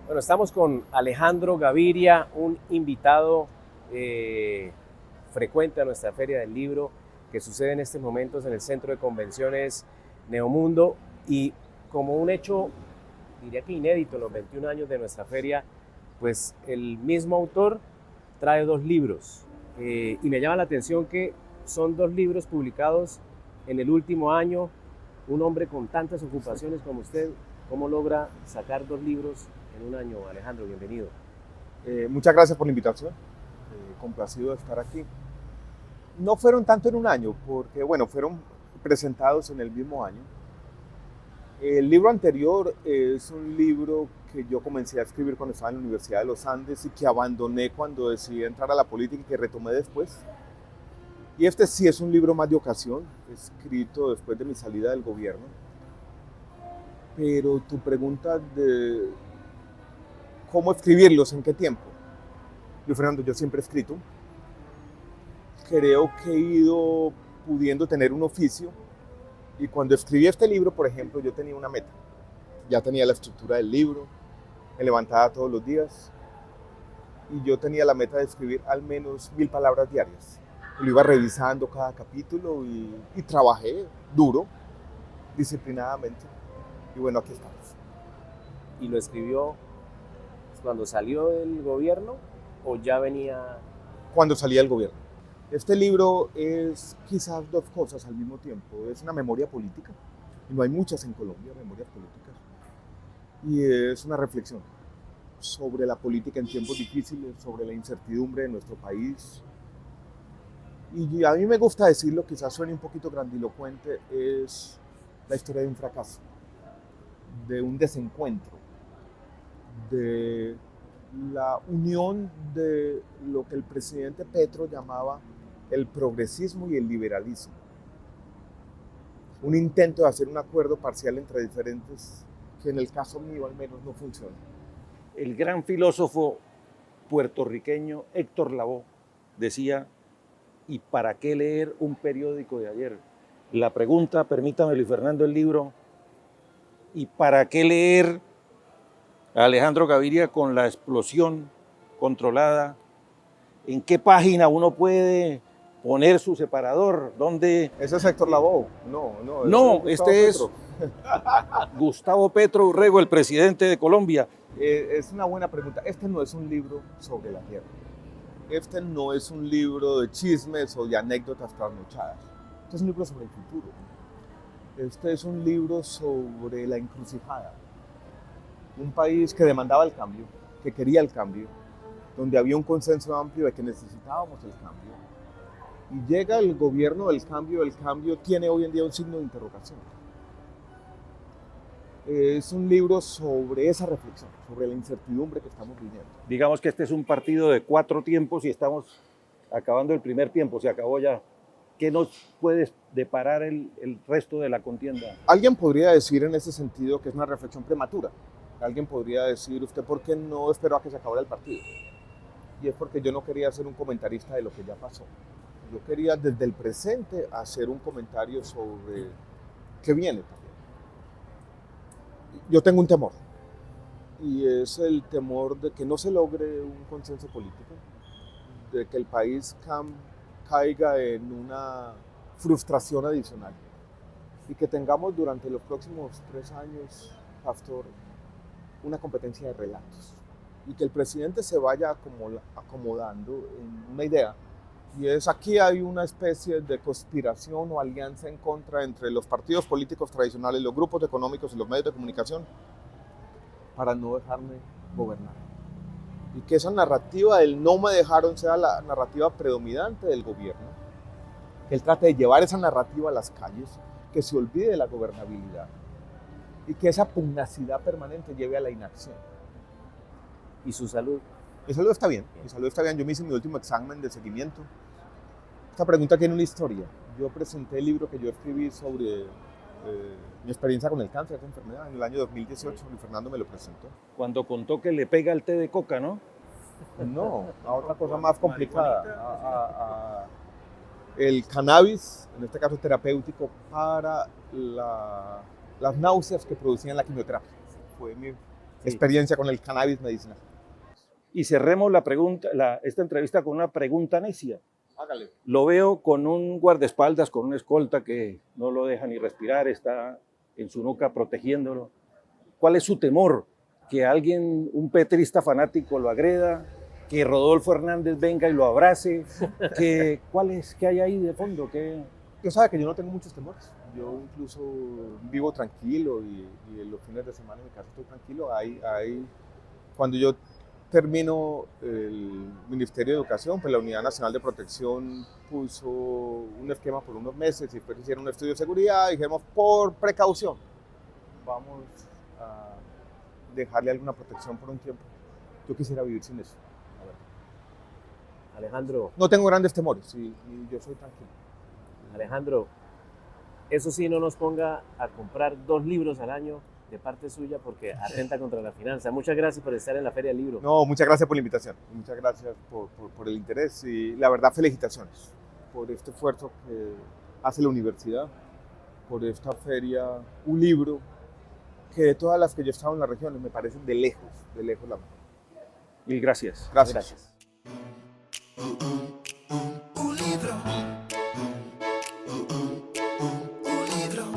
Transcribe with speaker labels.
Speaker 1: Bueno, estamos con Alejandro Gaviria, un invitado frecuente a nuestra Feria del Libro que sucede en estos momentos en el Centro de Convenciones Neomundo, y como un hecho, diría que inédito en los 21 años de nuestra feria, pues el mismo autor trae dos libros y me llama la atención que son dos libros publicados en el último año. Un hombre con tantas ocupaciones como usted, ¿cómo logra sacar dos libros en un año? Alejandro, bienvenido.
Speaker 2: Muchas gracias por la invitación, complacido de estar aquí. No fueron tanto en un año, porque bueno, fueron presentados en el mismo año. El libro anterior es un libro que yo comencé a escribir cuando estaba en la Universidad de los Andes y que abandoné cuando decidí entrar a la política y que retomé después. Y este sí es un libro más de ocasión, escrito después de mi salida del gobierno. Pero tu pregunta de cómo escribirlos, en qué tiempo. Yo, Fernando, yo siempre he escrito. Creo que he ido pudiendo tener un oficio, y cuando escribí este libro, por ejemplo, yo tenía una meta. Ya tenía la estructura del libro, me levantaba todos los días y yo tenía la meta de escribir al menos 1000 palabras diarias. Lo iba revisando cada capítulo y trabajé duro, disciplinadamente, y bueno, aquí estamos.
Speaker 1: ¿Y lo escribió cuando salió del gobierno o ya venía?
Speaker 2: Cuando salí del gobierno. Este libro es quizás dos cosas al mismo tiempo. Es una memoria política, y no hay muchas en Colombia, memorias políticas, y es una reflexión sobre la política en tiempos difíciles, sobre la incertidumbre de nuestro país. Y a mí me gusta decirlo, quizás suene un poquito grandilocuente, es la historia de un fracaso, de un desencuentro, de la unión de lo que el presidente Petro llamaba el progresismo y el liberalismo. Un intento de hacer un acuerdo parcial entre diferentes que en el caso mío al menos no funciona.
Speaker 3: El gran filósofo puertorriqueño Héctor Lavoe decía: ¿y para qué leer un periódico de ayer? La pregunta, permítame, Luis Fernando, el libro: ¿y para qué leer a Alejandro Gaviria con la explosión controlada? ¿En qué página uno puede poner su separador? ¿Dónde?
Speaker 2: ¿Ese es Héctor Lavoe? No,
Speaker 3: No, este
Speaker 2: Petro.
Speaker 3: es Gustavo Petro Urrego, el presidente de Colombia.
Speaker 2: Es una buena pregunta. Este no es un libro sobre la guerra. Este no es un libro de chismes o de anécdotas trasnochadas. Este es un libro sobre el futuro. Este es un libro sobre la encrucijada. Un país que demandaba el cambio, que quería el cambio, donde había un consenso amplio de que necesitábamos el cambio. Y llega el gobierno del cambio tiene hoy en día un signo de interrogación. Es un libro sobre esa reflexión, sobre la incertidumbre que estamos viviendo.
Speaker 3: Digamos que este es un partido de 4 tiempos y estamos acabando el primer tiempo, se acabó ya. ¿Qué nos puede deparar el resto de la contienda?
Speaker 2: Alguien podría decir en ese sentido que es una reflexión prematura. Alguien podría decir, ¿usted por qué no esperó a que se acabara el partido? Y es porque yo no quería ser un comentarista de lo que ya pasó. Yo quería desde el presente hacer un comentario sobre qué viene también. Yo tengo un temor, y es el temor de que no se logre un consenso político, de que el país caiga en una frustración adicional y que tengamos durante los próximos 3 años, Pastor, una competencia de relatos, y que el presidente se vaya acomodando en una idea, y es: aquí hay una especie de conspiración o alianza en contra entre los partidos políticos tradicionales, los grupos económicos y los medios de comunicación para no dejarme gobernar. Y que esa narrativa del no me dejaron sea la narrativa predominante del gobierno, que él trate de llevar esa narrativa a las calles, que se olvide de la gobernabilidad y que esa pugnacidad permanente lleve a la inacción.
Speaker 1: ¿Y su salud?
Speaker 2: Mi salud está bien, Yo me hice mi último examen de seguimiento. Esta pregunta tiene una historia. Yo presenté el libro que yo escribí sobre mi experiencia con el cáncer, esa enfermedad, en el año 2018. Luis Fernando me lo presentó.
Speaker 3: Cuando contó que le pega el té de coca, ¿no?
Speaker 2: No, a otra cosa más complicada. El cannabis, en este caso terapéutico, para las náuseas que producían la quimioterapia. Fue mi experiencia con el cannabis medicinal.
Speaker 3: Y cerremos esta entrevista con una pregunta necia.
Speaker 2: Hágale.
Speaker 3: Lo veo con un guardaespaldas, con una escolta que no lo deja ni respirar, está en su nuca protegiéndolo. ¿Cuál es su temor? ¿Que alguien, un petrista fanático, lo agreda? ¿Que Rodolfo Hernández venga y lo abrace? ¿Qué hay ahí de fondo?
Speaker 2: Yo sabe que yo no tengo muchos temores. Yo incluso vivo tranquilo y en los fines de semana en mi casa estoy tranquilo. Cuando yo termino el Ministerio de Educación, pues la Unidad Nacional de Protección puso un esquema por unos meses y después hicieron un estudio de seguridad y dijimos, por precaución, vamos a dejarle alguna protección por un tiempo. Yo quisiera vivir sin eso.
Speaker 1: Alejandro.
Speaker 2: No tengo grandes temores y yo soy tranquilo.
Speaker 1: Alejandro, eso sí, no nos ponga a comprar 2 libros al año de parte suya porque atenta contra la finanza. Muchas gracias por estar en la Feria del Libro.
Speaker 2: No, muchas gracias por la invitación, muchas gracias por el interés y la verdad felicitaciones por este esfuerzo que hace la universidad, por esta feria, un libro que de todas las que yo he estado en las regiones me parecen de lejos la mejor.
Speaker 3: Mil gracias.
Speaker 2: Gracias.
Speaker 1: Gracias.